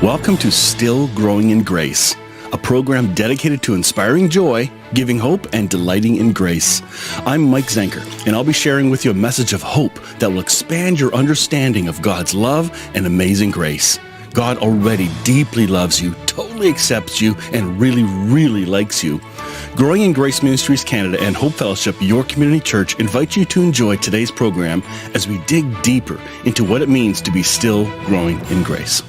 Welcome to Still Growing in Grace, a program dedicated to inspiring joy, giving hope, and delighting in grace. I'm Mike Zenker, and I'll be sharing with you a message of hope that will expand your understanding of God's love and amazing grace. God already deeply loves you, totally accepts you, and really, really likes you. Growing in Grace Ministries Canada and Hope Fellowship, your community church, invite you to enjoy today's program as we dig deeper into what it means to be still growing in grace.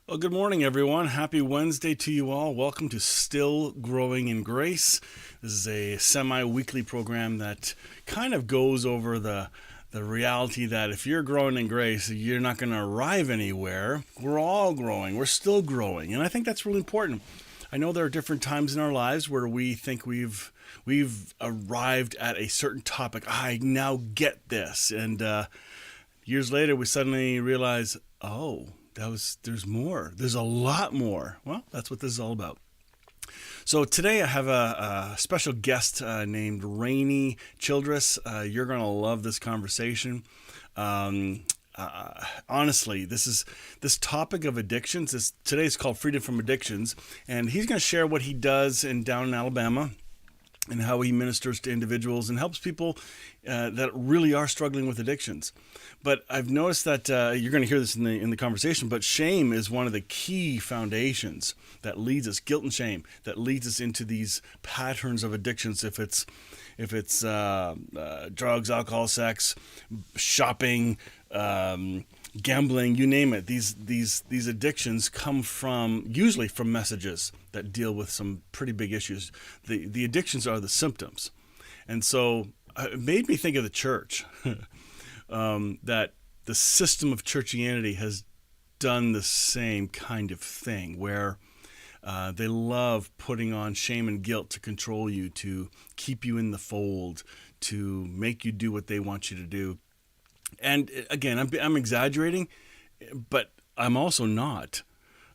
Well, good morning, everyone. Happy Wednesday to you all. Welcome to Still Growing in Grace. This is a semi-weekly program that kind of goes over the reality that if you're growing in grace, you're not going to arrive anywhere. We're all growing. We're still growing. And I think that's really important. I know there are different times in our lives where we think we've arrived at a certain topic. I now get this. And years later, we suddenly realize, there's more. There's a lot more. Well, that's what this is all about. So today I have a special guest named Rannie Childress. You're going to love this conversation. Honestly, this topic of addictions. Today is called Freedom from Addictions, and he's going to share what he does down in Alabama and how he ministers to individuals and helps people that really are struggling with addictions. But I've noticed that you're going to hear this in the conversation, but shame is one of the key foundations that leads us, guilt and shame, that leads us into these patterns of addictions. If it's drugs, alcohol, sex, shopping, gambling, you name it. These addictions come usually from messages that deal with some pretty big issues. The addictions are the symptoms, and so it made me think of the church. That the system of churchianity has done the same kind of thing, where they love putting on shame and guilt to control you, to keep you in the fold, to make you do what they want you to do. And again, I'm exaggerating, but I'm also not.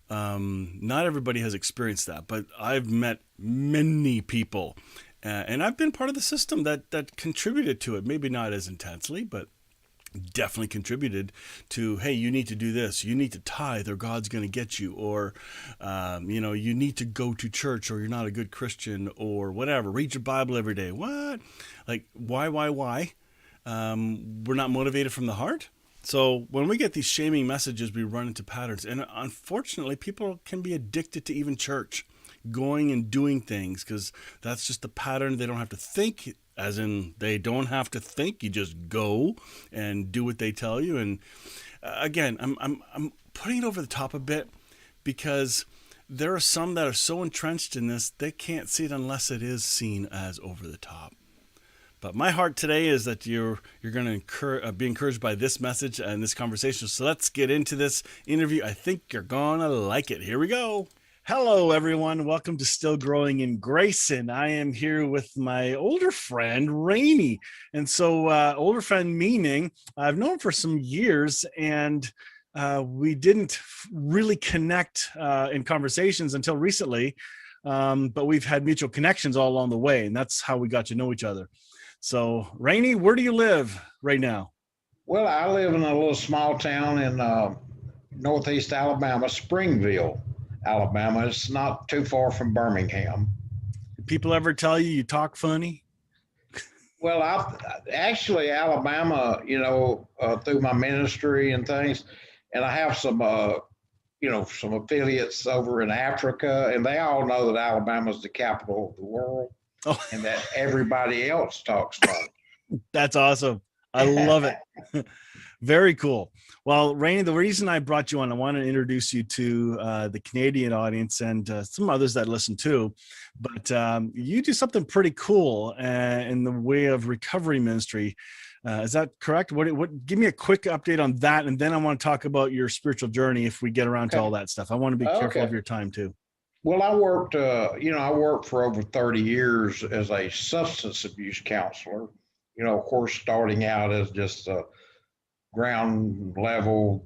Not everybody has experienced that, but I've met many people, and I've been part of the system that contributed to it. Maybe not as intensely, but definitely contributed to, hey, you need to do this, you need to tithe or God's going to get you, or you need to go to church or you're not a good Christian, or whatever, read your Bible every day. What? Like, why? We're not motivated from the heart. So when we get these shaming messages, we run into patterns, and unfortunately people can be addicted to even church, going and doing things, because that's just the pattern. They don't have to think. As in, they don't have to think. You just go and do what they tell you. And again, I'm putting it over the top a bit, because there are some that are so entrenched in this, they can't see it unless it is seen as over the top. But my heart today is that you're going to be encouraged by this message and this conversation. So let's get into this interview. I think you're going to like it. Here we go. Hello, everyone. Welcome to Still Growing in Grace, and I am here with my older friend, Rannie. And so older friend meaning I've known him for some years, and we didn't really connect in conversations until recently, but we've had mutual connections all along the way, and that's how we got to know each other. So, Rannie, where do you live right now? Well, I live in a little small town in northeast Alabama, Springville, Alabama. It's not too far from Birmingham. People ever tell you talk funny? Well, actually Alabama, through my ministry and things, and I have some affiliates over in Africa, and they all know that Alabama is the capital of the world, and that everybody else talks funny. That's awesome. I love it. Very cool. Well, Rannie, the reason I brought you on, I want to introduce you to the Canadian audience and some others that listen too. But you do something pretty cool in the way of recovery ministry. Is that correct? What? Give me a quick update on that, and then I want to talk about your spiritual journey if we get around to all that stuff. I want to be careful of your time too. Well, I worked for over 30 years as a substance abuse counselor. Of course, starting out as just a ground level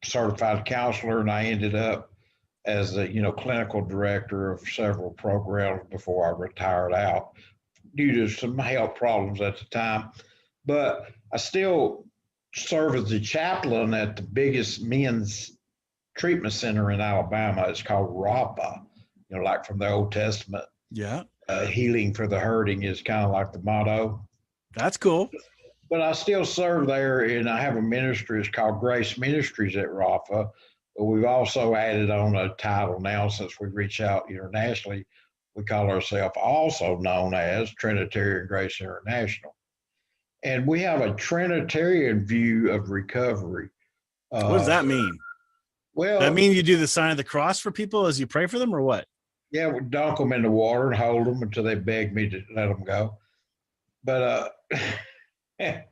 certified counselor, and I ended up as a clinical director of several programs before I retired out due to some health problems at the time. But I still serve as the chaplain at the biggest men's treatment center in Alabama. It's called Rapha, like from the Old Testament. Yeah. Healing for the hurting is kind of like the motto. That's cool. But I still serve there, and I have a ministry. It's called Grace Ministries at Rapha. But we've also added on a title now since we reach out internationally. We call ourselves also known as Trinitarian Grace International. And we have a Trinitarian view of recovery. What does that mean? Well, that mean you do the sign of the cross for people as you pray for them, or what? Yeah, we dunk them in the water and hold them until they beg me to let them go. But I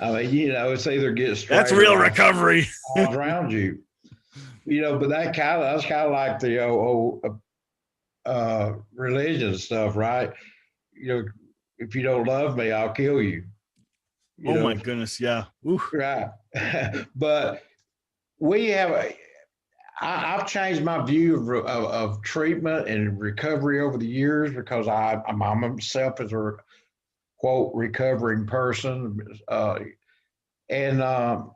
mean, it's either get straight. That's real recovery. I'll drown you. But that's kind of like the religion stuff, right? If you don't love me, I'll kill you. My goodness, yeah. Ooh. Right. But we have I've changed my view of treatment and recovery over the years because I'm myself as a quote recovering person, and of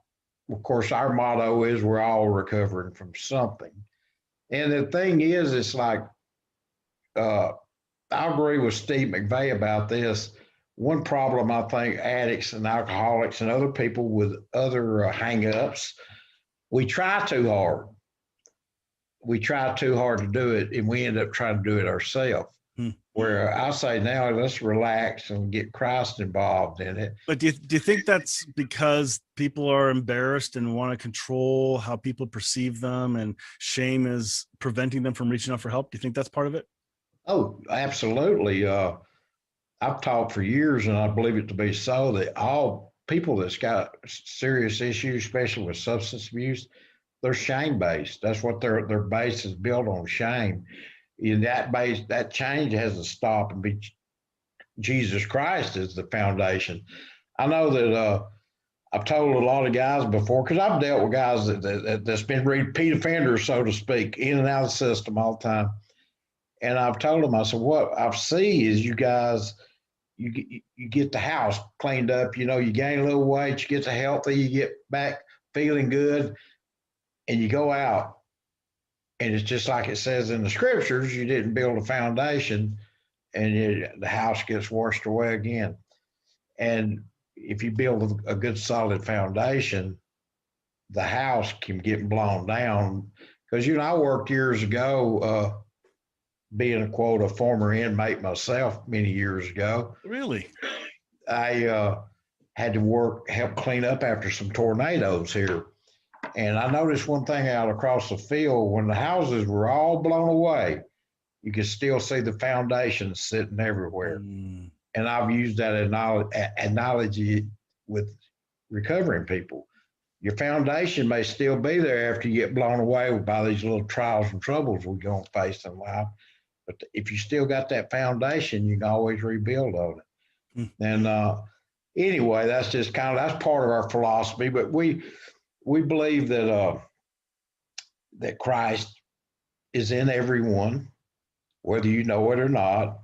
course our motto is we're all recovering from something. And the thing is, it's like I agree with Steve McVeigh about this. One problem I think addicts and alcoholics and other people with other hang-ups, we try too hard. We try too hard to do it, and we end up trying to do it ourselves. Where I say now, let's relax and get Christ involved in it. But do you think that's because people are embarrassed and want to control how people perceive them, and shame is preventing them from reaching out for help? Do you think that's part of it? Oh, absolutely. I've taught for years, and I believe it to be so, that all people that's got serious issues, especially with substance abuse, they're shame-based. That's what their base is built on, shame. And that change has to stop and be Jesus Christ is the foundation. I know that I've told a lot of guys before, because I've dealt with guys that's been repeat offenders, so to speak, in and out of the system all the time. And I've told them, I said, what I see is you guys, you get the house cleaned up, you gain a little weight, you get to healthy, you get back feeling good, and you go out. And it's just like it says in the scriptures, you didn't build a foundation, and the house gets washed away again. And if you build a good solid foundation, the house can get blown down. Because, I worked years ago, being a former inmate myself many years ago. Really? I had to help clean up after some tornadoes here. And I noticed one thing out across the field, when the houses were all blown away, you could still see the foundation sitting everywhere. And I've used that analogy with recovering people. Your foundation may still be there after you get blown away by these little trials and troubles we're going to face in life. But if you still got that foundation, you can always rebuild on it. And anyway, that's just that's part of our philosophy. But we believe that that Christ is in everyone, whether you know it or not.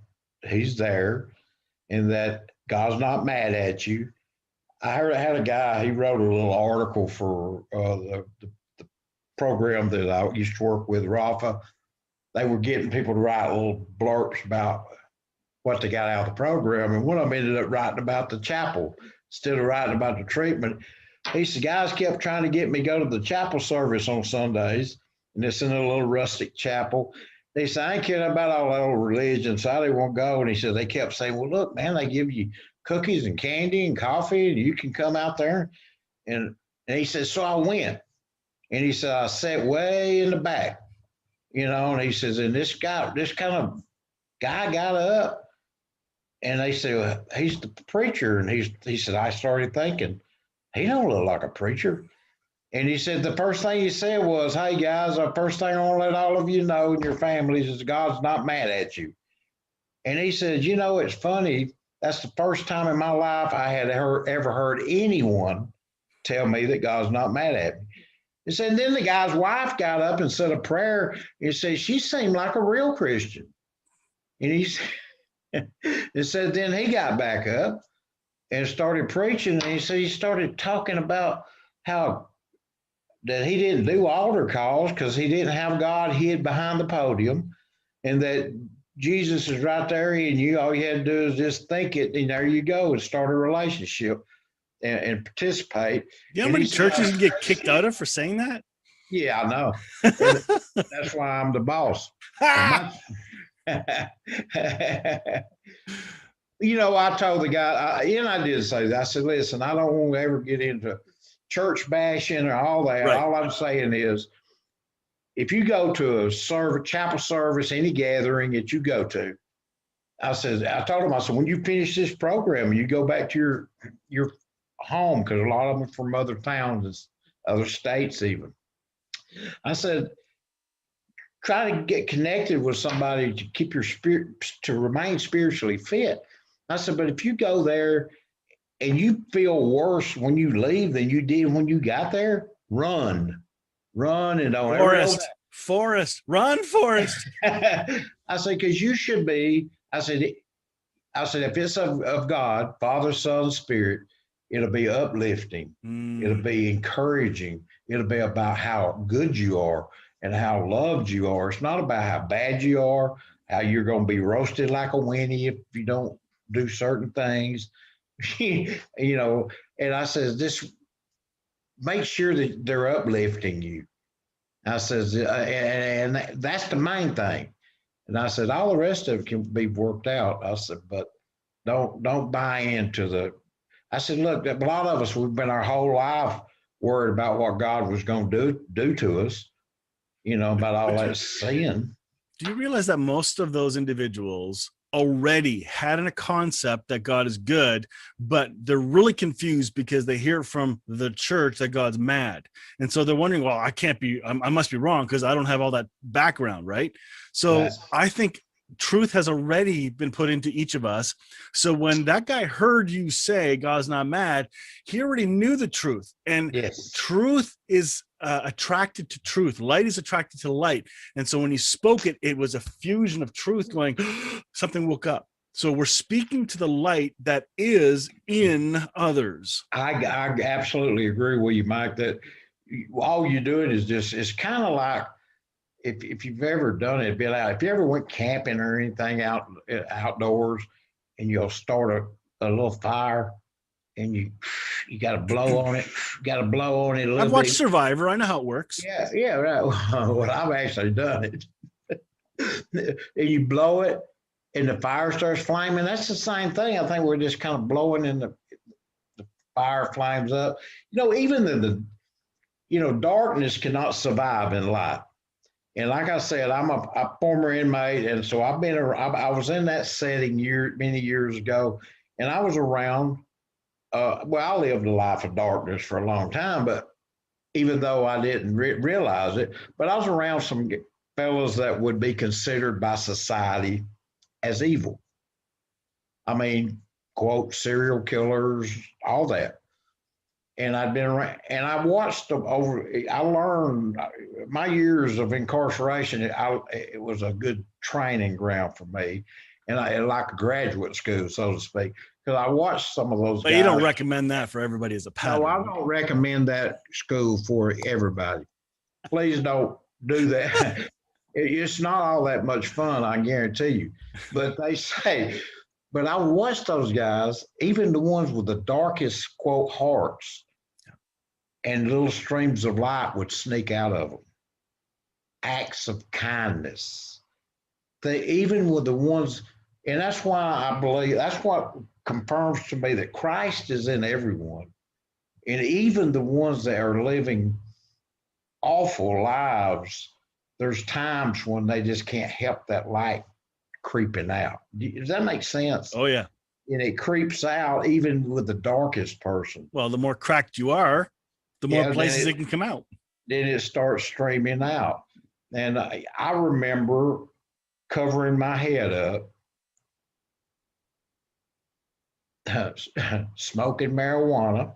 He's there, and that God's not mad at you. I had a guy, he wrote a little article for the program that I used to work with, Rafa. They were getting people to write little blurbs about what they got out of the program, and one of them ended up writing about the chapel instead of writing about the treatment. He said, guys kept trying to get me to go to the chapel service on Sundays, and it's in a little rustic chapel. They said, I ain't kidding about all that old religion, so I didn't want to go. And he said, they kept saying, well, look, man, they give you cookies and candy and coffee, and you can come out there. And he said, so I went. And he said, I sat way in the back, and he says, and this kind of guy got up, and they said, well, he's the preacher. And he said, I started thinking, he don't look like a preacher. And he said, the first thing he said was, hey, guys, the first thing I want to let all of you know and your families is God's not mad at you. And he said, it's funny. That's the first time in my life I had ever heard anyone tell me that God's not mad at me. He said, and then the guy's wife got up and said a prayer. He said, she seemed like a real Christian. And he said, then he got back up. and started preaching. And he started talking about how that he didn't do altar calls because he didn't have God hid behind the podium, and that Jesus is right there, and all you had to do is just think it, and there you go, and start a relationship and participate. You know how And many he said, churches you get kicked out of for saying that? yeah, I know. And that's why I'm the boss. And I told the guy, and I did say that. I said, listen, I don't want to ever get into church bashing or all that. Right. All I'm saying is, if you go to a chapel service, any gathering that you go to, I told him, I said, when you finish this program, you go back to your home, because a lot of them are from other towns, other states even. I said, try to get connected with somebody to keep your spirit, to remain spiritually fit. I said, but if you go there and you feel worse when you leave than you did when you got there, run and don't Forrest, run, Forrest. I said, because you should be. I said, if it's of God, Father, Son, Spirit, it'll be uplifting. It'll be encouraging. It'll be about how good you are and how loved you are. It's not about how bad you are, how you're going to be roasted like a Winnie if you don't do certain things, And I says, just make sure that they're uplifting you. I says, and that's the main thing. And I said, all the rest of it can be worked out. I said, but don't buy into I said, look, a lot of us, we've been our whole life worried about what God was going to do to us, about all that sin. Do you realize that most of those individuals already had a concept that God is good, but they're really confused because they hear from the church that God's mad. And so they're wondering, well, I must be wrong because I don't have all that background, right? So yes. I think truth has already been put into each of us. So when that guy heard you say God's not mad, he already knew the truth. And yes. Truth is attracted to truth. Light is attracted to light. And so when he spoke it, it was a fusion of truth going, something woke up. So we're speaking to the light that is in others. I absolutely agree with you, Mike, that all you're doing is it's kind of like, if you've ever done it, if you ever went camping or anything outdoors, and you'll start a little fire, and you got to blow on it. A little I've watched Survivor. I know how it works. Yeah, right. Well, I've actually done it. And you blow it, and the fire starts flaming. That's the same thing. I think we're just kind of blowing, and the fire flames up. Even the darkness cannot survive in light. And like I said, I'm a former inmate, and so I was in that setting many years ago, and I was around. I lived a life of darkness for a long time, but even though I didn't realize it, but I was around some fellows that would be considered by society as evil. I mean, quote, serial killers, all that. And I'd been around, and I watched them I learned my years of incarceration. It was a good training ground for me, and like a graduate school, so to speak, because I watched some of those. But guys. You don't recommend that for everybody as a pattern. No, I don't recommend that school for everybody. Please don't do that. It's not all that much fun, I guarantee you. But they say. But I watched those guys, even the ones with the darkest, quote, hearts, and little streams of light would sneak out of them. Acts of kindness. Even with the ones, and that's why I believe, that's what confirms to me that Christ is in everyone. And even the ones that are living awful lives, there's times when they just can't help that light creeping out. Does that make sense? Oh, yeah. And it creeps out even with the darkest person. Well, the more cracked you are, the more places it can come out. Then it starts streaming out. And I remember covering my head up, smoking marijuana,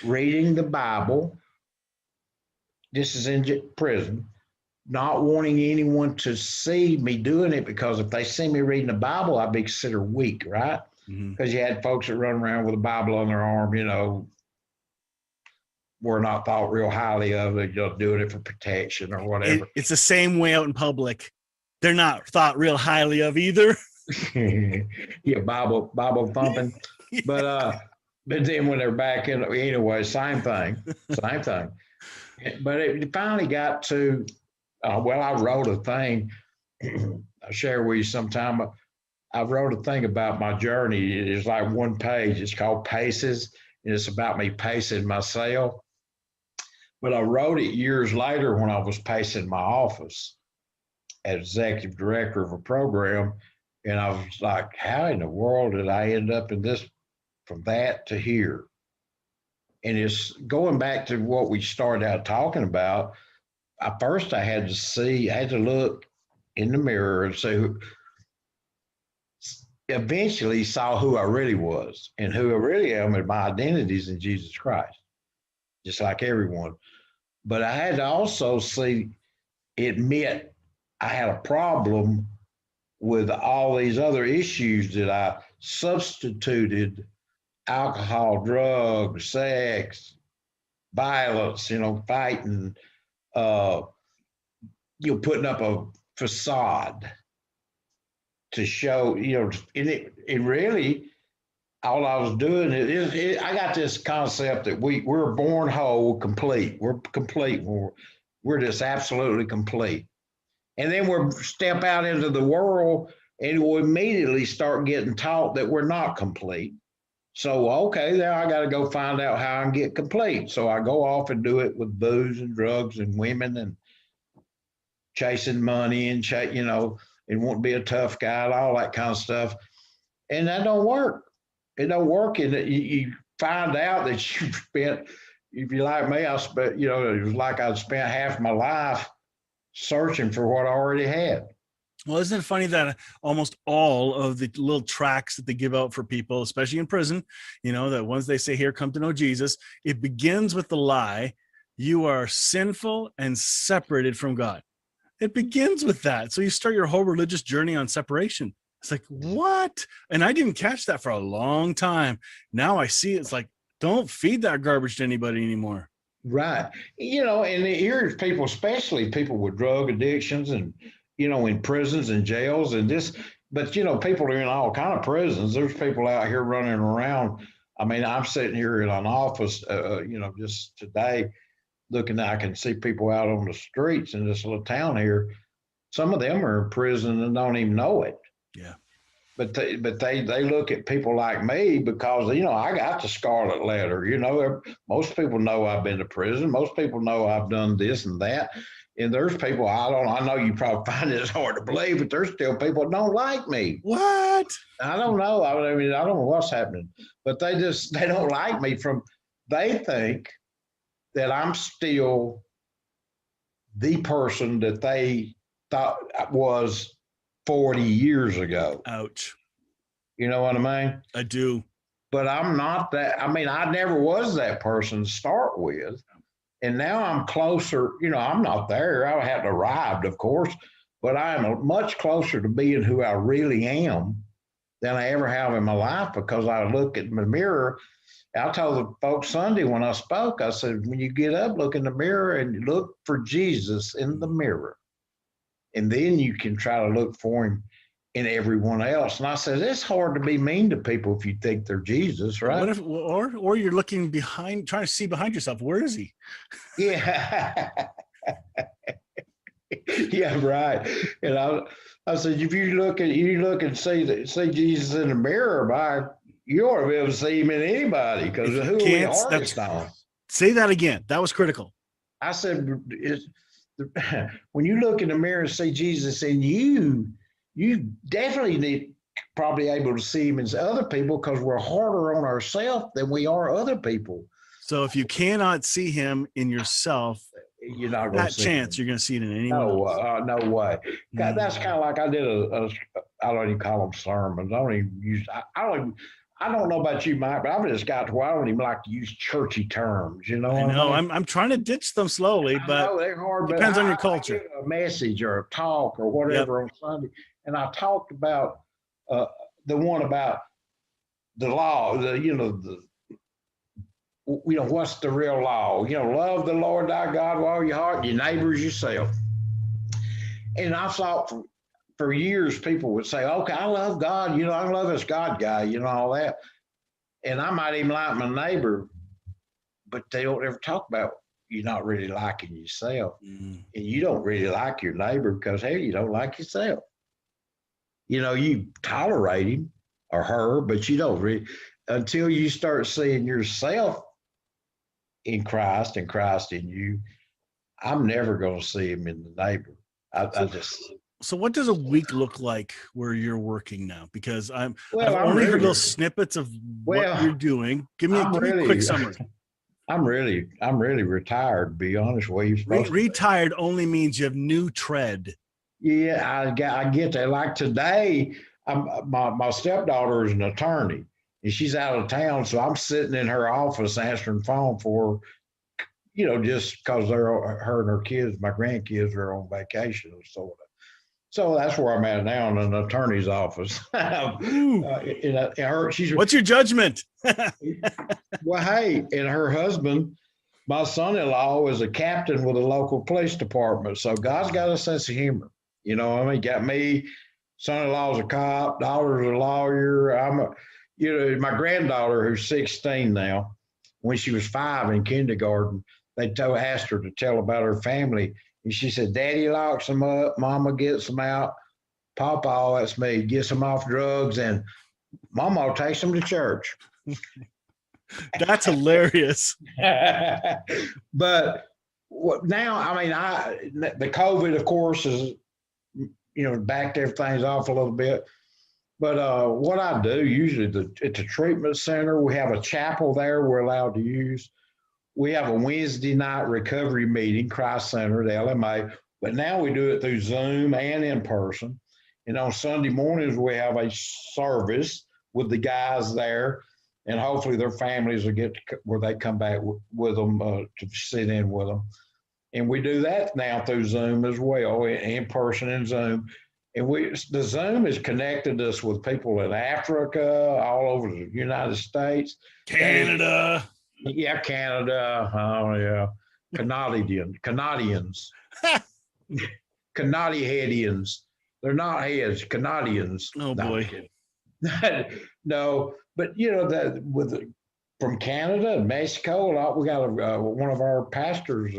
reading the Bible. This is in prison. Not wanting anyone to see me doing it, because if they see me reading the Bible, I'd be considered weak, right? because you had folks that run around with a Bible on their arm, were not thought real highly of. They're just doing it for protection or whatever. It's the same way out in public. They're not thought real highly of either. Yeah, Bible thumping. Yeah. But then when they're back in, anyway, same thing. But it finally got to, I wrote a thing. I'll share with you sometime. I wrote a thing about my journey. It's like one page. It's called Paces, and it's about me pacing myself. But I wrote it years later when I was pacing my office as executive director of a program. And I was like, how in the world did I end up in this, from that to here? And it's going back to what we started out talking about. First, I had to look in the mirror and see eventually saw who I really was, and who I really am, and my identity is in Jesus Christ, just like everyone. But I had to also admit I had a problem with all these other issues that I substituted: alcohol, drugs, sex, violence, fighting, putting up a facade to show, and it really, all I was doing I got this concept that we're born whole, complete. We're complete. We're just absolutely complete. And then we'll step out into the world and we'll immediately start getting taught that we're not complete. So, okay, now I got to go find out how I can get complete. So I go off and do it with booze and drugs and women and chasing money and, and want to be a tough guy and all that kind of stuff. And that don't work. It don't work. And you find out that you spent, if you're like me, I spent, it was like I'd spent half my life searching for what I already had. Well, isn't it funny that almost all of the little tracts that they give out for people, especially in prison, that once they say, here, come to know Jesus, it begins with the lie, you are sinful and separated from God. It begins with that. So you start your whole religious journey on separation. It's like, what? And I didn't catch that for a long time. Now I see it's like, don't feed that garbage to anybody anymore. Right. And here's people, especially people with drug addictions and, in prisons and jails and this, but, people are in all kind of prisons. There's people out here running around. I mean, I'm sitting here in an office, just today looking, I can see people out on the streets in this little town here. Some of them are in prison and don't even know it. Yeah. But they look at people like me because, I got the scarlet letter. Most people know I've been to prison. Most people know I've done this and that. And there's people, I know you probably find this hard to believe, but there's still people that don't like me. What? I don't know. I don't know what's happening, but they don't like me they think that I'm still the person that they thought was 40 years ago. Ouch. You know what I mean? I do. But I'm not that. I mean, I never was that person to start with. And now I'm closer. I'm not there. I haven't arrived, of course, but I am much closer to being who I really am than I ever have in my life, because I look at my mirror. I told the folks Sunday when I spoke, I said, when you get up, look in the mirror and look for Jesus in the mirror. And then you can try to look for him in everyone else. And I said, it's hard to be mean to people if you think they're Jesus, right? What if, or you're looking behind, trying to see behind yourself. Where is he? Yeah. Yeah, right. And I said, if you look and see Jesus in the mirror, you ought to be able to see him in anybody, because who are we hardest on? Say that again. That was critical. I said, when you look in the mirror and see Jesus in you, you definitely need probably able to see him in other people, because we're harder on ourselves than we are other people. So if you cannot see him in yourself, you're not going to see chance him. You're going to see it in anyone else. No way. God, that's kind of like I did I don't even call them sermons. I don't even use. I don't know about you, Mike, but I've just got to where I don't even like to use churchy terms. You know. I know. I'm trying to ditch them slowly, but they're hard. Depends on your culture. I a message or a talk or whatever on Sunday, and I talked about the one about the law, what's the real law? Love the Lord thy God with all your heart, your neighbors yourself. And I thought for years people would say, okay, I love God, I love this God guy, all that. And I might even like my neighbor, but they don't ever talk about you not really liking yourself. And you don't really like your neighbor because, hey, you don't like yourself. You tolerate him or her, but you don't really, until you start seeing yourself in Christ and Christ in you. I'm never going to see him in the neighbor. So what does a week look like where you're working now? Because I've I'm only really, heard little snippets of what you're doing. Give me a quick summary. I'm really retired, to be honest with you. Retired only means you have new tread. Yeah, I get that. Like today, my stepdaughter is an attorney, and she's out of town, so I'm sitting in her office answering phone for her, just because her and her kids, my grandkids, are on vacation or sort of. So that's where I'm at now, in an attorney's office. What's your judgment? Well, hey, and her husband, my son-in-law, is a captain with a local police department. So God's got a sense of humor. Got me, son-in-law's a cop, daughter's a lawyer. My granddaughter, who's 16 now, when she was 5 in kindergarten, they asked her to tell about her family. And she said, Daddy locks them up, Mama gets them out, Papa, that's me, gets them off drugs, and Mama takes them to church. That's hilarious. But now, the COVID, of course, is, backed everything off a little bit. But what I do usually at the treatment center, we have a chapel there we're allowed to use. We have a Wednesday night recovery meeting, Christ Center, the LMA, but now we do it through Zoom and in person. And on Sunday mornings, we have a service with the guys there, and hopefully their families will get where they come back with them to sit in with them. And we do that now through Zoom as well, in person and Zoom. And the Zoom has connected us with people in Africa, all over the United States. Canada. Yeah, Canada. Oh, yeah. Canadians. Canadians. They're not heads, Canadians. Oh, boy. No, but, from Canada and Mexico, we got one of our pastors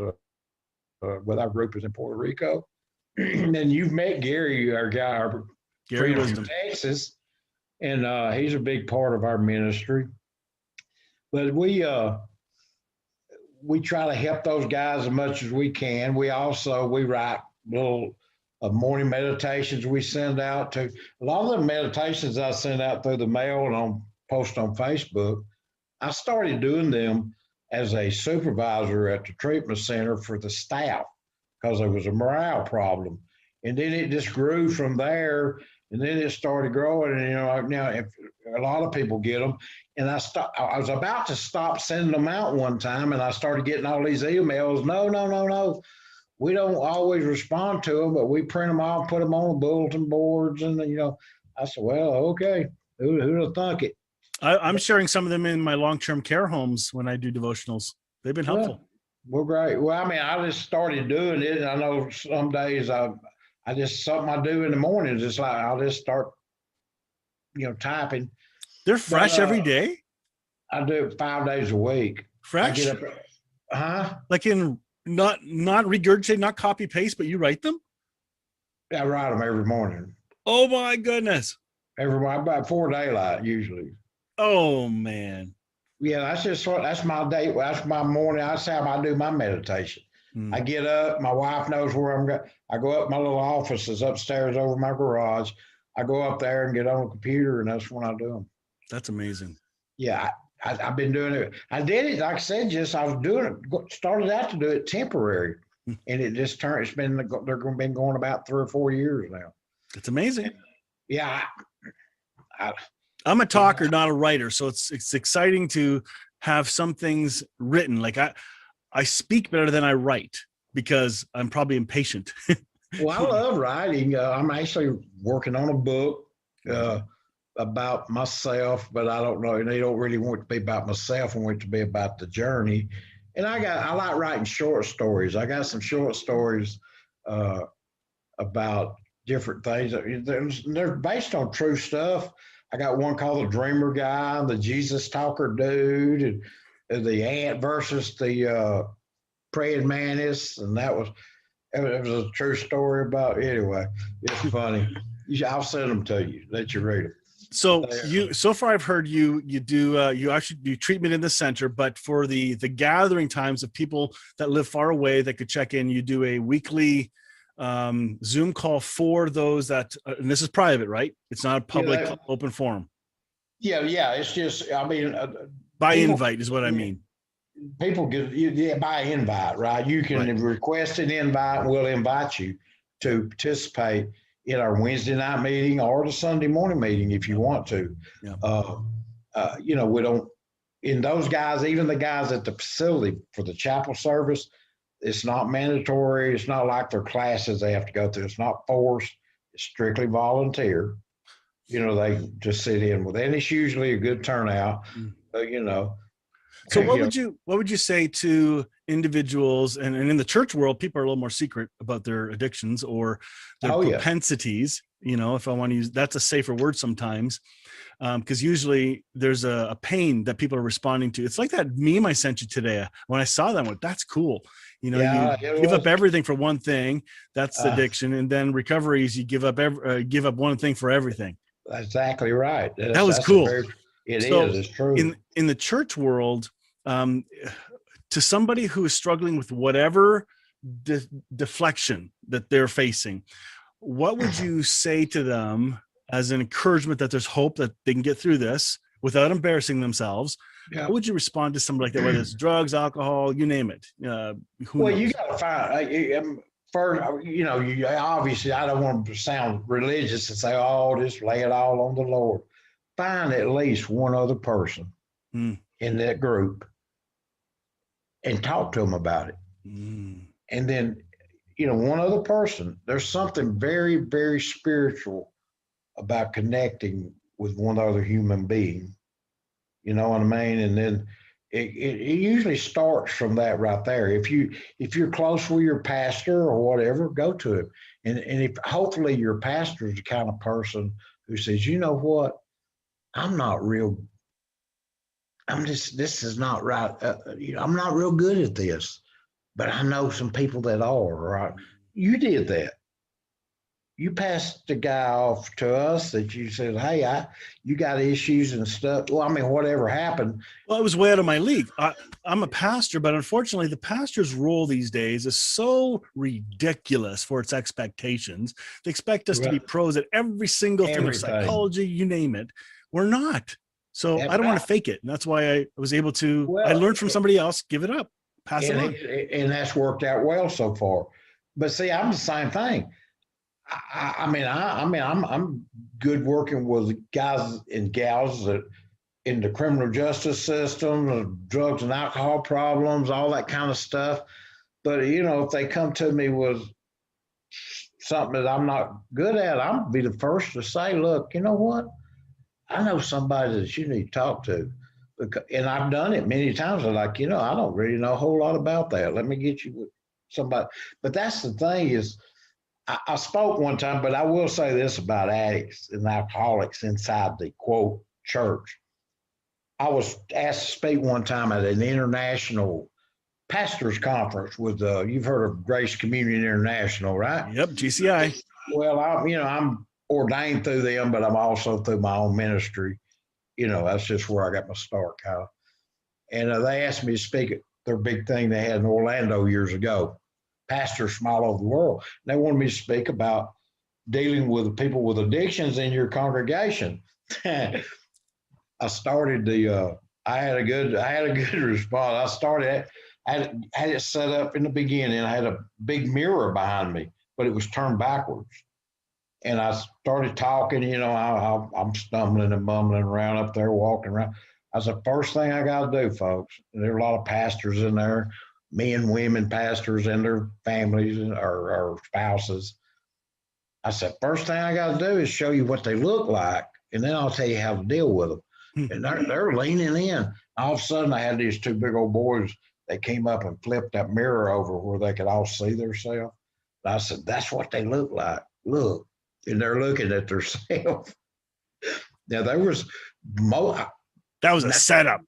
with our group is in Puerto Rico. And you've met Gary, our friend from Texas, and he's a big part of our ministry. But we try to help those guys as much as we can. We write little morning meditations we send out to. A lot of the meditations I send out through the mail and post on Facebook, I started doing them as a supervisor at the treatment center for the staff because there was a morale problem. And then it just grew from there, and then it started growing. And, now if a lot of people get them. And I was about to stop sending them out one time, and I started getting all these emails. No. We don't always respond to them, but we print them off, put them on the bulletin boards. And, I said, well, okay, who'd have thunk it? I'm sharing some of them in my long-term care homes when I do devotionals. They've been helpful. Well, great. Well, I just started doing it. And I know some days I just, something I do in the mornings, it's like I'll just start, typing. They're fresh every day? I do it 5 days a week. Fresh? I get up, Like in not regurgitate, not copy paste, but you write them? I write them every morning. Oh my goodness. About 4 daylight usually. Oh man. Yeah, that's my day. That's my morning. That's how I do my meditation. I get up, my wife knows where I'm going. I go up, my little office is upstairs over my garage. I go up there and get on the computer, and that's when I do them. That's amazing. Yeah, I've been doing it. I did it, like I said, I was doing it, started out to do it temporary, and it just turned, they're been going about 3 or 4 years now. It's amazing. Yeah. I'm a talker, not a writer, so it's exciting to have some things written. Like I speak better than I write because I'm probably impatient. Well, I love writing. I'm actually working on a book about myself, but I don't know. And they don't really want it to be about myself. I want it to be about the journey. And I like writing short stories. I got some short stories about different things. They're based on true stuff. I got one called The Dreamer Guy, the Jesus Talker Dude, and the ant versus the praying mantis, and it was a true story about. Anyway, it's funny. I'll send them to you. Let you read them. So so far I've heard you do you actually do treatment in the center, but for the gathering times of people that live far away that could check in, you do a weekly Zoom call for those that, and this is private, right? It's not a public open forum. Yeah. It's just, I mean, by invite is what I mean. People get by invite, right? You can request an invite, and we'll invite you to participate in our Wednesday night meeting or the Sunday morning meeting if you want to. Yeah. We don't, in those guys, even the guys at the facility for the chapel service, it's not mandatory. It's not like their classes they have to go through. It's not forced. It's strictly volunteer. They just sit in with it. And it's usually a good turnout, So what would you say to individuals, and in the church world, people are a little more secret about their addictions or their propensities, if I want to use, that's a safer word sometimes. Because usually there's a pain that people are responding to. It's like that meme I sent you today. When I saw that, I went, that's cool. You give up everything for one thing. That's addiction. And then recovery is you give up one thing for everything. That's exactly right. That was cool. It's true. In the church world, to somebody who is struggling with whatever deflection that they're facing, what would you say to them as an encouragement that there's hope that they can get through this without embarrassing themselves? Yeah. How would you respond to somebody like that, whether it's drugs, alcohol, you name it? You got to find first. Obviously, I don't want to sound religious and say, "Oh, just lay it all on the Lord." Find at least one other person in that group and talk to them about it. And then, one other person. There's something very, very spiritual about connecting with one other human being. You know what I mean? And then it usually starts from that right there. If you're close with your pastor or whatever, go to him. And if hopefully your pastor is the kind of person who says, you know what, this is not right. I'm not real good at this, but I know some people that are, right? You did that. You passed the guy off to us that you said, hey, you got issues and stuff. Well, I mean, whatever happened. Well, it was way out of my league. I'm a pastor, but unfortunately the pastor's role these days is so ridiculous for its expectations. They expect us to be pros at every single thing, psychology, you name it. We're not. So I don't want to fake it. And that's why I was able to, I learned from somebody else, give it up, pass it on. And that's worked out well so far. But see, I'm the same thing. I'm good working with guys and gals that in the criminal justice system, drugs and alcohol problems, all that kind of stuff. But, if they come to me with something that I'm not good at, I'll be the first to say, look, you know what? I know somebody that you need to talk to. And I've done it many times. I'm like, I don't really know a whole lot about that. Let me get you with somebody. But that's the thing is, I spoke one time, but I will say this about addicts and alcoholics inside the, quote, church. I was asked to speak one time at an international pastors conference with, you've heard of Grace Communion International, right? Yep, GCI. Well, I'm ordained through them, but I'm also through my own ministry. That's just where I got my start, kind of. And they asked me to speak at their big thing they had in Orlando years ago. Pastors from all over the world. They wanted me to speak about dealing with people with addictions in your congregation. I started I had a good response. I had it set up in the beginning. I had a big mirror behind me, but it was turned backwards. And I started talking, I'm stumbling and bumbling around up there, walking around. I said, first thing I got to do, folks, and there are a lot of pastors in there, men, women, pastors and their families or spouses. I said, first thing I got to do is show you what they look like and then I'll tell you how to deal with them. And they're leaning in. All of a sudden, I had these two big old boys. They came up and flipped that mirror over where they could all see themselves. I said, that's what they look like. Look. And they're looking at themselves. Now, there was that was a setup.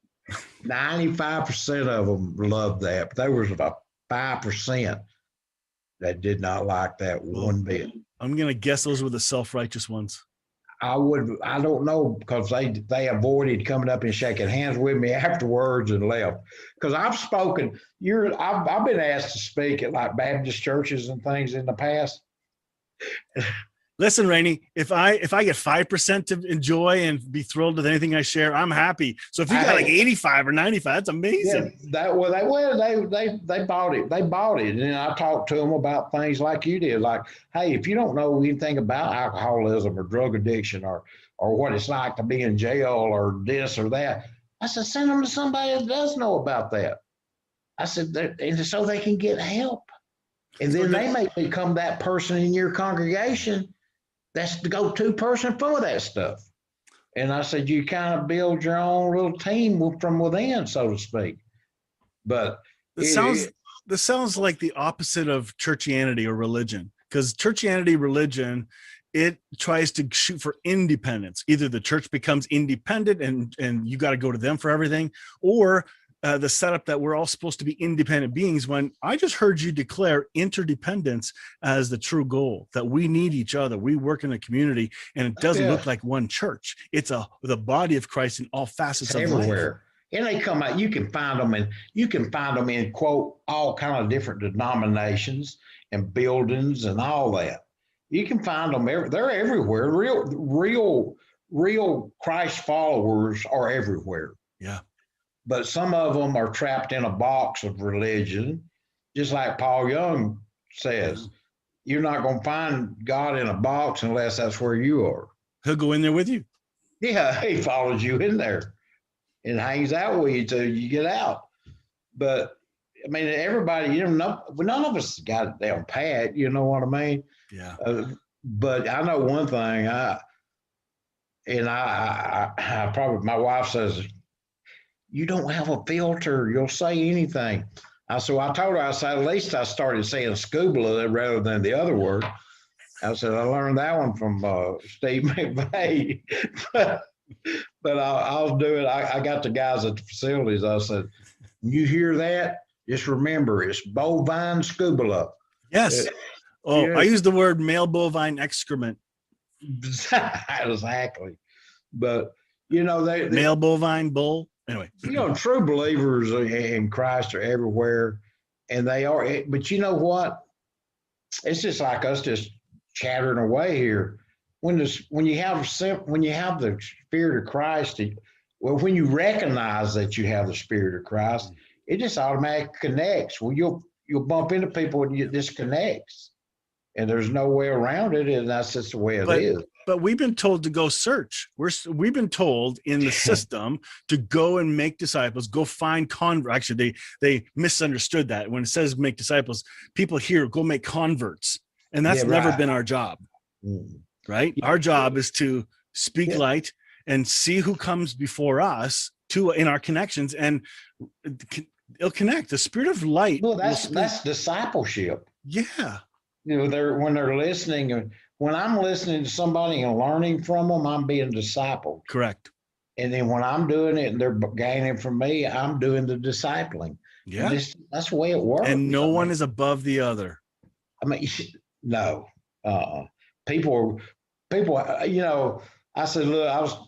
95% of them loved that, but there was about 5% that did not like that one bit. I'm going to guess those were the self-righteous ones. I don't know, because they avoided coming up and shaking hands with me afterwards and left. Because I've been asked to speak at like Baptist churches and things in the past. Listen, Rannie, if I get 5% to enjoy and be thrilled with anything I share, I'm happy. So if you got like 85 or 95, that's amazing. Yeah, they bought it. They bought it. And I talked to them about things like you did. Like, hey, if you don't know anything about alcoholism or drug addiction or what it's like to be in jail or this or that, I said, send them to somebody that does know about that. I said, and so they can get help. And then they may become that person in your congregation that's the go-to person for that stuff. And I said, you kind of build your own little team from within, so to speak. But this sounds like the opposite of churchianity or religion, because religion, it tries to shoot for independence. Either the church becomes independent and you got to go to them for everything, or the setup that we're all supposed to be independent beings, when I just heard you declare interdependence as the true goal, that we need each other. We work in a community, and it doesn't look like one church. It's the body of Christ in all facets of everywhere. Life. And they come out, you can find them in quote, all kind of different denominations and buildings and all that. You can find them they're everywhere. Real Christ followers are everywhere. Yeah. But some of them are trapped in a box of religion, just like Paul Young says. You're not going to find God in a box unless that's where you are. He'll go in there with you. Yeah, he follows you in there and hangs out with you till you get out. But I mean, everybody, none of us got it down pat. You know what I mean? Yeah. But I know one thing. I probably, my wife says, you don't have a filter. You'll say anything. So I told her, I said, at least I started saying scuba rather than the other word. I said, I learned that one from Steve McVeigh. but I'll do it. I got the guys at the facilities. I said, you hear that? Just remember, it's bovine scuba. Yes. I use the word male bovine excrement. Exactly. But, they male bovine bull. Anyway, true believers in Christ are everywhere, and they are. But you know what? It's just like us just chattering away here. When you have the Spirit of Christ, when you recognize that you have the Spirit of Christ, it just automatically connects. Well, you'll bump into people and it disconnects, and there's no way around it, and that's just the way it is. But we've been told to go search. We've been told in the system to go and make disciples, go find converts. Actually, they misunderstood that. When it says make disciples, people hear go make converts. And that's never been our job, right? Our job is to speak light and see who comes before us in our connections, and it'll connect. The Spirit of light. Well, that's discipleship. Yeah. When they're listening, when I'm listening to somebody and learning from them, I'm being discipled. Correct. And then when I'm doing it and they're gaining from me, I'm doing the discipling. Yeah. That's the way it works. And no one is above the other. I mean, no. People, I said, look,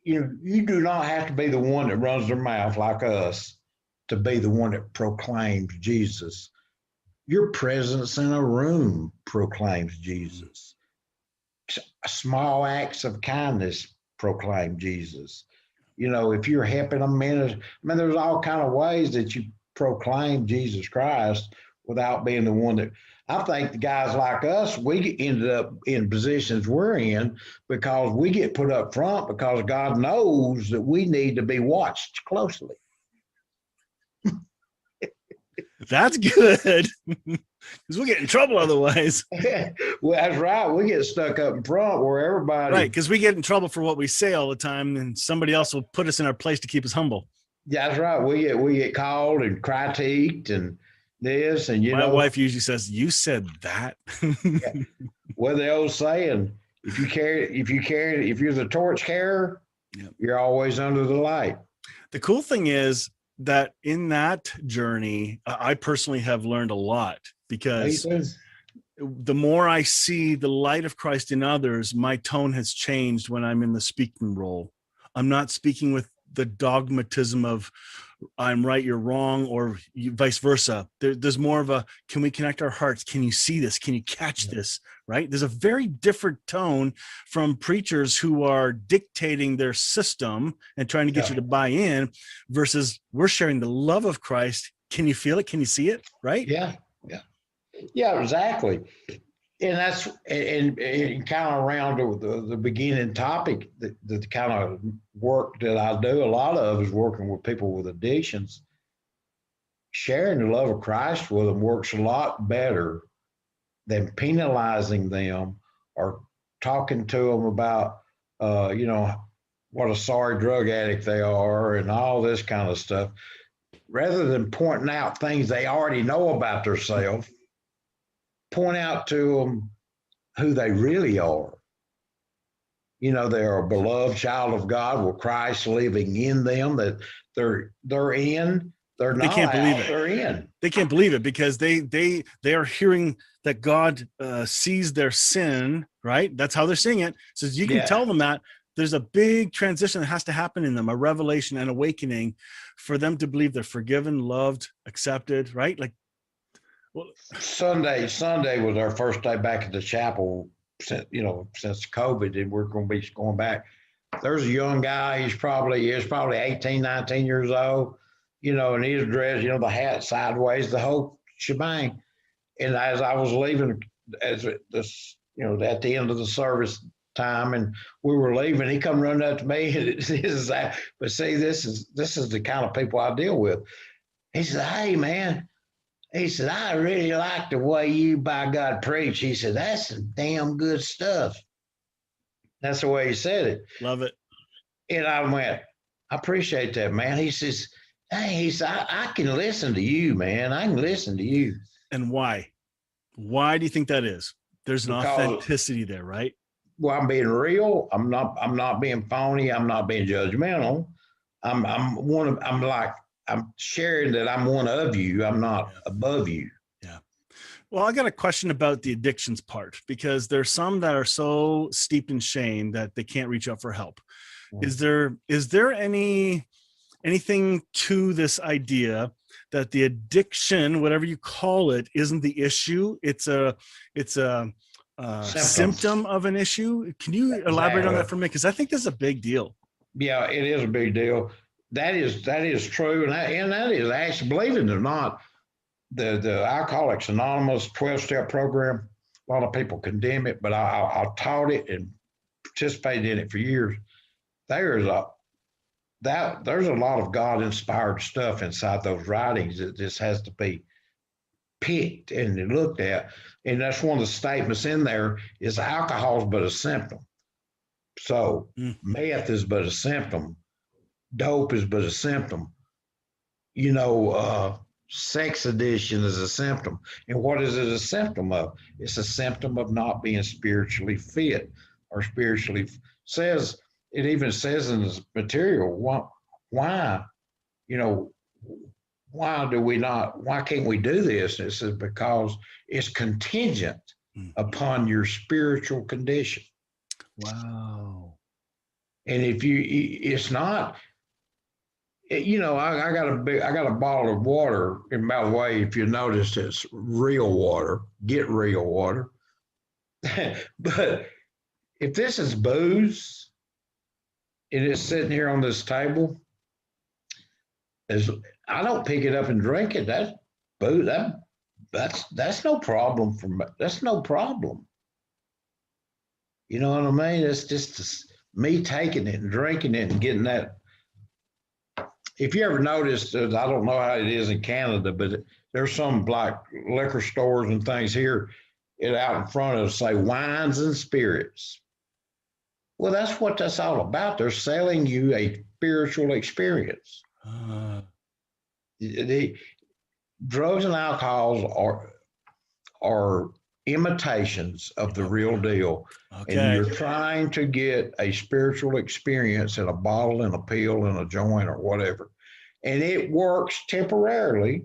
you do not have to be the one that runs their mouth like us to be the one that proclaims Jesus. Your presence in a room proclaims Jesus. Small acts of kindness proclaim Jesus. If you're helping a minute, there's all kind of ways that you proclaim Jesus Christ without being the one that. I think the guys like us, we ended up in positions we're in because we get put up front because God knows that we need to be watched closely. That's good. Because we'll get in trouble otherwise. Well, that's right. We get stuck up in front where everybody. Right, because we get in trouble for what we say all the time, and somebody else will put us in our place to keep us humble. That's right. We get called and critiqued and this and My wife usually says, "You said that." Yeah. Well, the old saying, if you're the torch carrier, yep, you're always under the light. The cool thing is that in that journey, I personally have learned a lot, because the more I see the light of Christ in others, my tone has changed when I'm in the speaking role. I'm not speaking with the dogmatism of I'm right, you're wrong, or vice versa. There's more of a, can we connect our hearts? Can you see this? Can you catch this? Right? There's a very different tone from preachers who are dictating their system and trying to get you to buy in, versus we're sharing the love of Christ. Can you feel it? Can you see it? Right? Yeah, exactly. And that's and kind of around the beginning topic, the kind of work that I do, a lot of is working with people with addictions. Sharing the love of Christ with them works a lot better than penalizing them or talking to them about, what a sorry drug addict they are and all this kind of stuff, rather than pointing out things they already know about themselves. Point out to them who they really are. They're a beloved child of God with Christ living in them, that they're in. They're not. They can't believe it. They're in. They can't believe it, because they are hearing that God sees their sin, right? That's how they're seeing it. So you can tell them that there's a big transition that has to happen in them, a revelation and awakening, for them to believe they're forgiven, loved, accepted, right? Like, well, Sunday was our first day back at the chapel since COVID, and we're going to be going back. There's a young guy. He's probably 18, 19 years old, and he's dressed, the hat sideways, the whole shebang. And as I was leaving, at the end of the service time, and we were leaving, he come running up to me, and but see, this is the kind of people I deal with. He said, "Hey, man." He said, "I really like the way you, by God, preach." He said, "That's some damn good stuff." That's the way he said it. Love it. And I went, "I appreciate that, man." He says, "Hey," he said, I can listen to you, man. I can listen to you." And why? Why do you think that is? There's an authenticity there, right? Well, I'm being real. I'm not being phony. I'm not being judgmental. I'm sharing that I'm one of you. I'm not above you. Yeah. Well, I got a question about the addictions part, because there's some that are so steeped in shame that they can't reach out for help. Mm. Is there anything to this idea that the addiction, whatever you call it, isn't the issue? It's a symptom of an issue. Can you elaborate on that for me? Because I think this is a big deal. Yeah, it is a big deal. That is true, and that is actually, believe it or not, the Alcoholics Anonymous 12-step program. A lot of people condemn it, but I taught it and participated in it for years. There's a lot of God-inspired stuff inside those writings that just has to be picked and looked at. And that's one of the statements in there is alcohol is but a symptom. So meth is but a symptom. Dope is but a symptom. Sex addiction is a symptom. And what is it a symptom of? It's a symptom of not being spiritually fit or spiritually it even says in this material, why can't we do this? And it says, because it's contingent upon your spiritual condition. Wow. And it's not, I got a bottle of water. And by the way, if you notice, it's real water. Get real water. But if this is booze and it's sitting here on this table, I don't pick it up and drink it. That's booze. That's no problem for me. That's no problem. You know what I mean? It's just me taking it and drinking it and getting that if you ever noticed, I don't know how it is in Canada, but there's some like liquor stores and things here, out in front of us say wines and spirits. Well, that's what that's all about. They're selling you a spiritual experience. The drugs and alcohols are imitations of the real deal. Okay. And you're trying to get a spiritual experience in a bottle and a pill and a joint or whatever. And it works temporarily,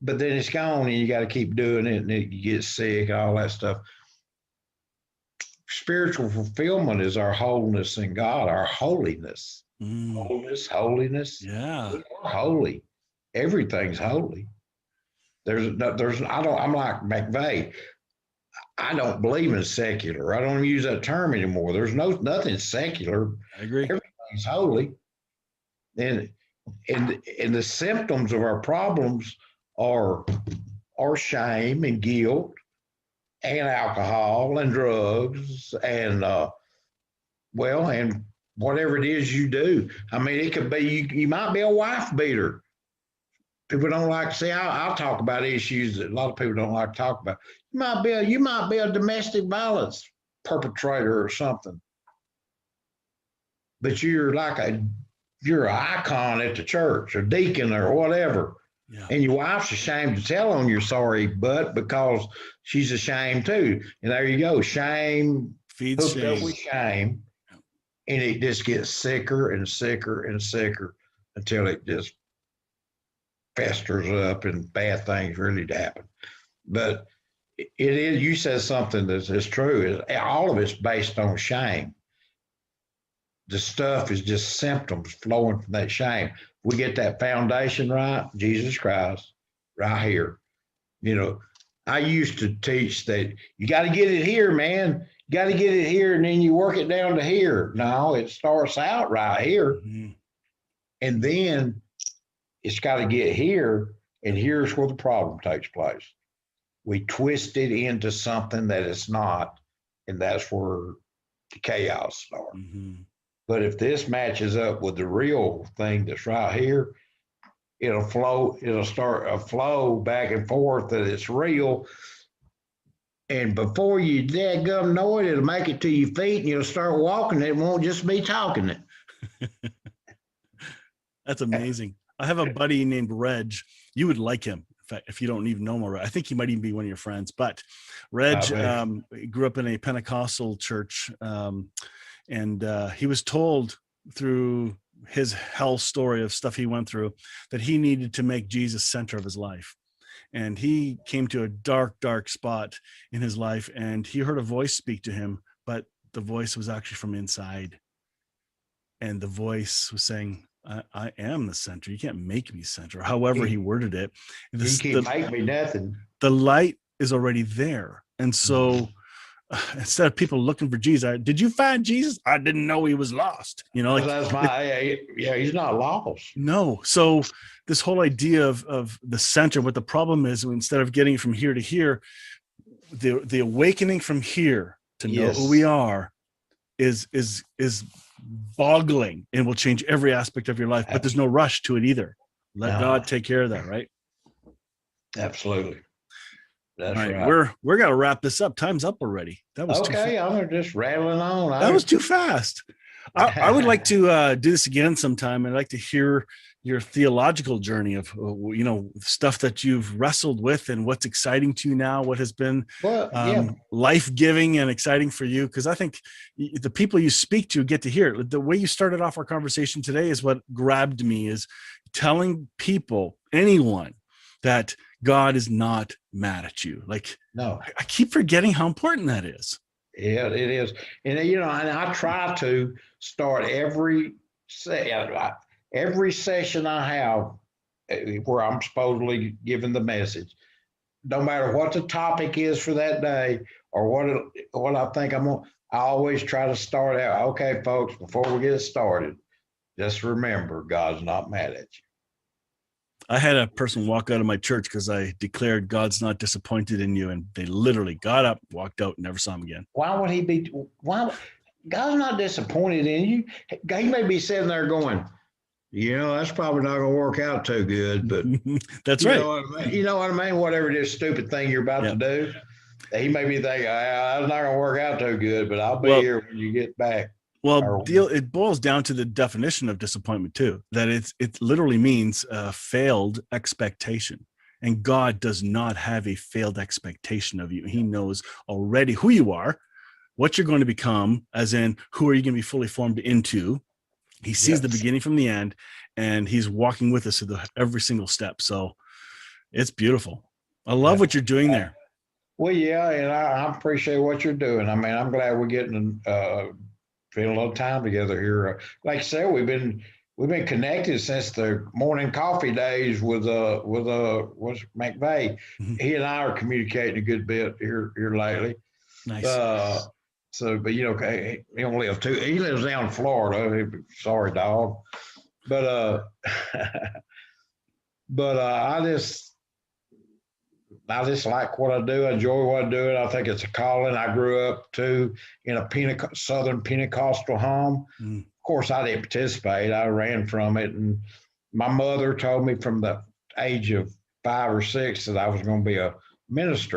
but then it's gone and you got to keep doing it and you get sick and all that stuff. Spiritual fulfillment is our wholeness in God, our holiness. Holiness. Yeah. We are holy. Everything's holy. I'm like McVeigh. I don't believe in secular. I don't use that term anymore. There's nothing secular. I agree. Everything's holy. And the symptoms of our problems are shame and guilt and alcohol and drugs and and whatever it is you do. I mean, it could be you might be a wife beater. People don't like to see. I'll talk about issues that a lot of people don't like to talk about. You might be a domestic violence perpetrator or something, but you're an icon at the church, or deacon, or whatever. Yeah. And your wife's ashamed to tell on your sorry butt because she's ashamed too. And there you go, shame feeds shame. Up with shame, and it just gets sicker and sicker and sicker until it just festers up and bad things really happen. But it is, you said something that's true. All of it's based on shame. The stuff is just symptoms flowing from that shame. We get that foundation right, Jesus Christ, right here. You know, I used to teach that you got to get it here, man. You got to get it here, and then you work it down to here. No, it starts out right here, and then it's got to get here, and here's where the problem takes place. We twist it into something that it's not, and that's where the chaos starts. But if this matches up with the real thing that's right here, it'll start a flow back and forth that it's real. And before you dadgum know it, it'll make it to your feet and you'll start walking. It won't just be talking it. That's amazing. I have a buddy named Reg. You would like him. In fact, if you don't even know him already, I think he might even be one of your friends. But Reg grew up in a Pentecostal church. And he was told through his hell story of stuff he went through that he needed to make Jesus center of his life. And he came to a dark, dark spot in his life, and he heard a voice speak to him, but the voice was actually from inside. And the voice was saying, I am the center. You can't make me center. However he worded it. You can't make me nothing. The light is already there. And so instead of people looking for Jesus, did you find Jesus? I didn't know he was lost. You know, like, he's not lost. No. So this whole idea of the center, what the problem is, instead of getting from here to here, the awakening from here to know who we are is boggling and will change every aspect of your life. But there's no rush to it either. Let God take care of that, right? Absolutely. That's right. We're gonna wrap this up. Time's up already. That was okay. I'm just rattling on. That was too fast. I would like to do this again sometime. I'd like to hear your theological journey of stuff that you've wrestled with and what's exciting to you now. What has been life-giving and exciting for you? Because I think the people you speak to get to hear it. The way you started off our conversation today is what grabbed me. Is telling people, anyone, that God is not mad at you. Like, no, I keep forgetting how important that is. Yeah, it is. And, and I try to start every session I have where I'm supposedly giving the message, no matter what the topic is for that day or what I think I'm on, I always try to start out, okay, folks, before we get started, just remember, God's not mad at you. I had a person walk out of my church because I declared God's not disappointed in you, and they literally got up, walked out, and never saw him again. Why would he be? Why? God's not disappointed in you. He may be sitting there going, That's probably not going to work out too good, but That's right. You know what I mean? Whatever this stupid thing you're about to do, he may be thinking, it's not going to work out too good, but I'll be here when you get back. Well, it boils down to the definition of disappointment too, that it literally means failed expectation. And God does not have a failed expectation of you. He knows already who you are, what you're going to become, as in who are you going to be fully formed into. He sees the beginning from the end, and he's walking with us through every single step. So it's beautiful. I love what you're doing there. Well, yeah, and I appreciate what you're doing. I mean, I'm glad we're getting spend a little time together here. Like I said, we've been connected since the morning coffee days with what's McVeigh. Mm-hmm. He and I are communicating a good bit here lately. Nice. But he don't live too. He lives down in Florida. Sorry, dog. But I just like what I do. I enjoy what I do. I think it's a calling. I grew up too in a Southern Pentecostal home. Mm. Of course, I didn't participate. I ran from it. And my mother told me from the age of 5 or 6 that I was going to be a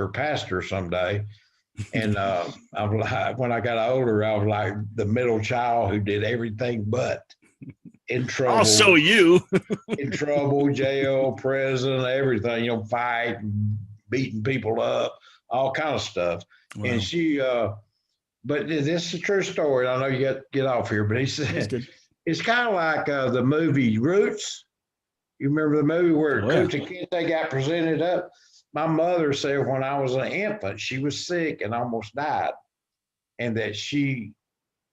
pastor someday. And I was like, when I got older, I was like the middle child who did everything but in trouble. I'll show you. In trouble, jail, prison, everything, fight, beating people up, all kind of stuff. Wow. And she, but this is a true story. I know you got to get off here, but he said, it's kind of like the movie Roots. You remember the movie where Roots and kids, they got presented up? My mother said when I was an infant, she was sick and almost died, and that she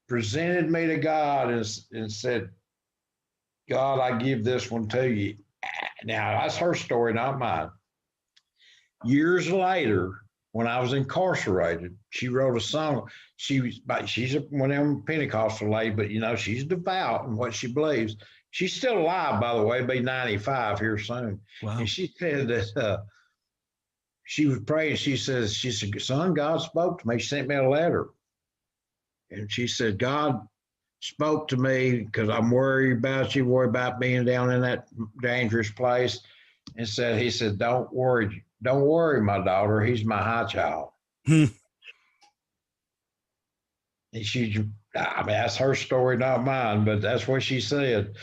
presented me to God and said, God, I give this one to you. Now, that's her story, not mine. Years later, when I was incarcerated, she wrote a song. She's one of them Pentecostal lady, but, she's devout in what she believes. She's still alive, by the way, be 95 here soon. Wow. And she said that she was praying. She said, son, God spoke to me. She sent me a letter. And she said, God spoke to me because I'm worried about you, worried about being down in that dangerous place. And he said, don't worry, my daughter. He's my high child. And that's her story, not mine, but that's what she said.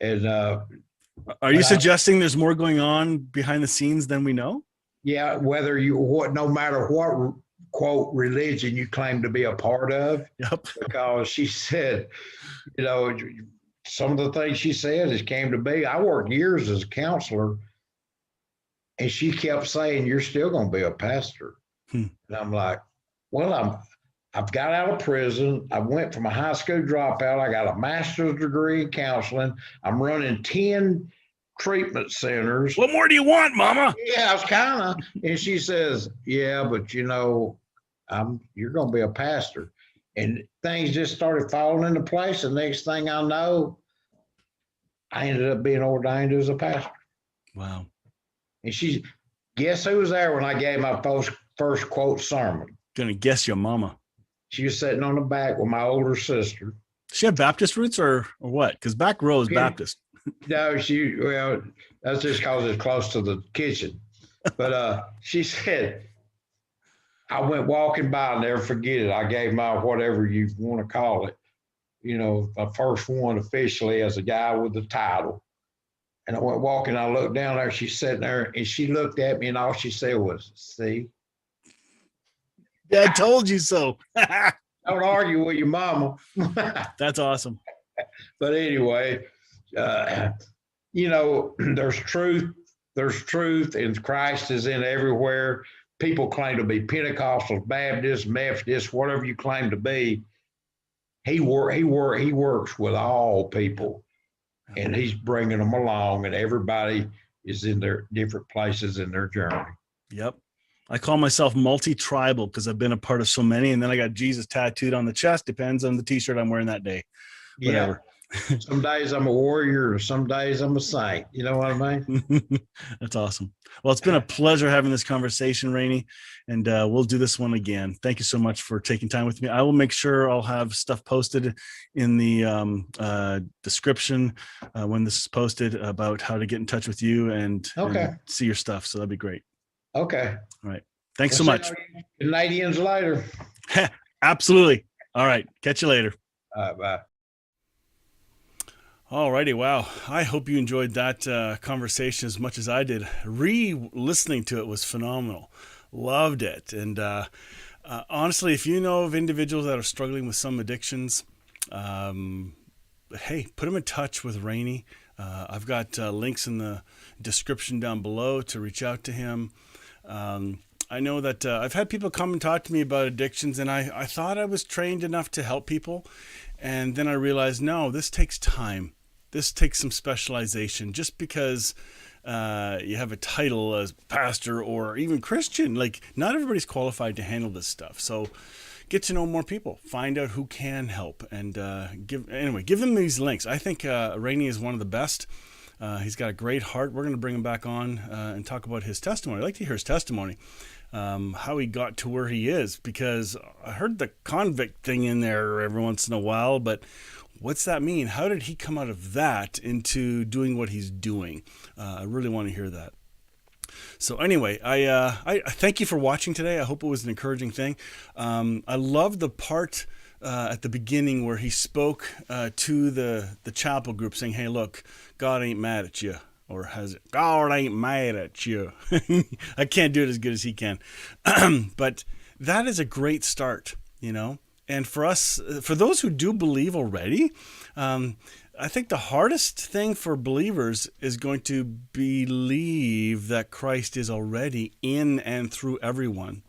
And are you suggesting there's more going on behind the scenes than we know? Yeah, no matter what quote religion you claim to be a part of. Yep. Because she said, some of the things she said came to be. I worked years as a counselor, and she kept saying, "You're still going to be a pastor." And I'm like, well, I've got out of prison. I went from a high school dropout. I got a master's degree in counseling. I'm running 10 treatment centers. What more do you want, Mama? Yeah, I was kind of. And she says, yeah, but you're going to be a pastor. And things just started falling into place. The next thing I know, I ended up being ordained as a pastor. Wow. And guess who was there when I gave my first quote sermon? Gonna guess your mama. She was sitting on the back with my older sister. She had Baptist roots or what? Because back row is Baptist. No, that's just because it's close to the kitchen. But she said, I went walking by, I'll never forget it. I gave my whatever you want to call it, my first one officially as a guy with the title. And I went walking, I looked down there, she's sitting there, and she looked at me, and all she said was, see? Yeah, I told you so. Don't argue with your mama. That's awesome. But anyway, there's truth, and Christ is in everywhere. People claim to be Pentecostals, Baptists, Methodists, whatever you claim to be. He works with all people, and he's bringing them along, and everybody is in their different places in their journey. Yep. I call myself multi-tribal because I've been a part of so many, and then I got Jesus tattooed on the chest. Depends on the T-shirt I'm wearing that day. Whatever. Some days I'm a warrior, some days I'm a saint. You know what I mean? That's awesome. Well, it's been a pleasure having this conversation, Rannie, and we'll do this one again. Thank you so much for taking time with me. I will make sure I'll have stuff posted in the description when this is posted about how to get in touch with you and see your stuff. So that'd be great. Okay. All right. Thanks so much. Canadians later. Absolutely. All right. Catch you later. All right. Bye. Alrighty, wow. I hope you enjoyed that conversation as much as I did. Re-listening to it was phenomenal. Loved it. And honestly, if you know of individuals that are struggling with some addictions, hey, put them in touch with Rannie. I've got links in the description down below to reach out to him. I know that I've had people come and talk to me about addictions, and I thought I was trained enough to help people. And then I realized, no, this takes time. This takes some specialization. Just because you have a title as pastor or even Christian, like not everybody's qualified to handle this stuff. So get to know more people, find out who can help, and give them these links. I think Rannie is one of the best. He's got a great heart. We're going to bring him back on and talk about his testimony. I'd like to hear his testimony, how he got to where he is, because I heard the convict thing in there every once in a while, but what's that mean? How did he come out of that into doing what he's doing? I really want to hear that. So anyway, I thank you for watching today. I hope it was an encouraging thing. I love the part at the beginning where he spoke to the chapel group saying, hey, look, God ain't mad at you. Or has it? God ain't mad at you. I can't do it as good as he can. But that is a great start, you know. And for us, for those who do believe already, I think the hardest thing for believers is going to believe that Christ is already in and through everyone.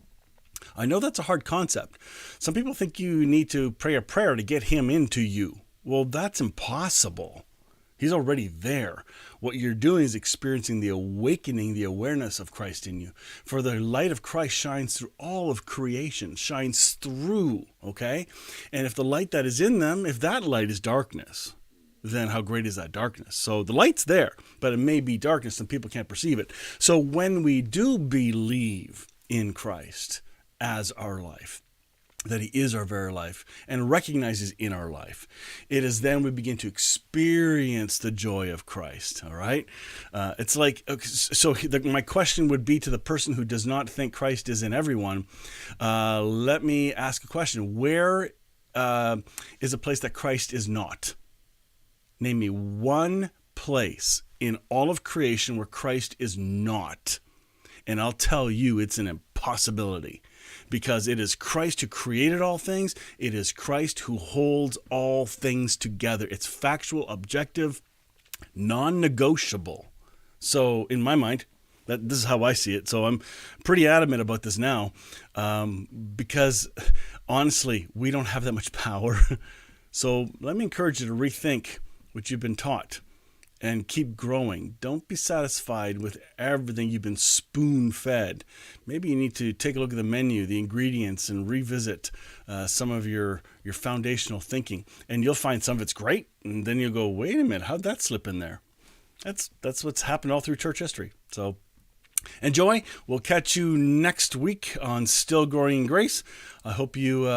I know that's a hard concept. Some people think you need to pray a prayer to get him into you. Well, that's impossible. He's already there. What you're doing is experiencing the awakening, the awareness of Christ in you. For the light of Christ shines through all of creation, shines through, okay? And if the light that is in them, if that light is darkness, then how great is that darkness? So the light's there, but it may be darkness and people can't perceive it. So when we do believe in Christ as our life, that he is our very life, and recognizes in our life, it is then we begin to experience the joy of Christ. All right. It's like, so my question would be to the person who does not think Christ is in everyone. Let me ask a question. Where is a place that Christ is not? Name me one place in all of creation where Christ is not. And I'll tell you it's an impossibility. Because it is Christ who created all things. It is Christ who holds all things together. It's factual, objective, non-negotiable. So in my mind, this is how I see it. So I'm pretty adamant about this now because honestly, we don't have that much power. So let me encourage you to rethink what you've been taught and keep growing. Don't be satisfied with everything you've been spoon-fed. Maybe you need to take a look at the menu, the ingredients, and revisit some of your foundational thinking. And you'll find some of it's great, and then you'll go, wait a minute, how'd that slip in there? That's what's happened all through church history. So enjoy. We'll catch you next week on Still Growing in Grace. I hope you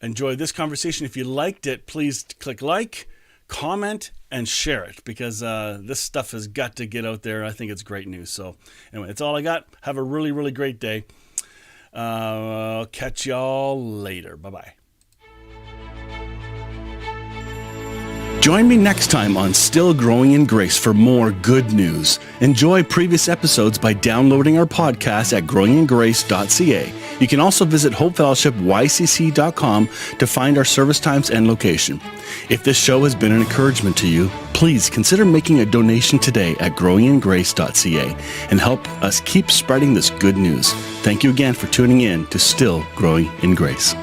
enjoyed this conversation. If you liked it, please click like, comment, and share it, because this stuff has got to get out there. I think it's great news. So anyway, that's all I got. Have a really, really great day. I'll catch y'all later. Bye-bye. Join me next time on Still Growing in Grace for more good news. Enjoy previous episodes by downloading our podcast at growingingrace.ca. You can also visit hopefellowshipycc.com to find our service times and location. If this show has been an encouragement to you, please consider making a donation today at growingingrace.ca and help us keep spreading this good news. Thank you again for tuning in to Still Growing in Grace.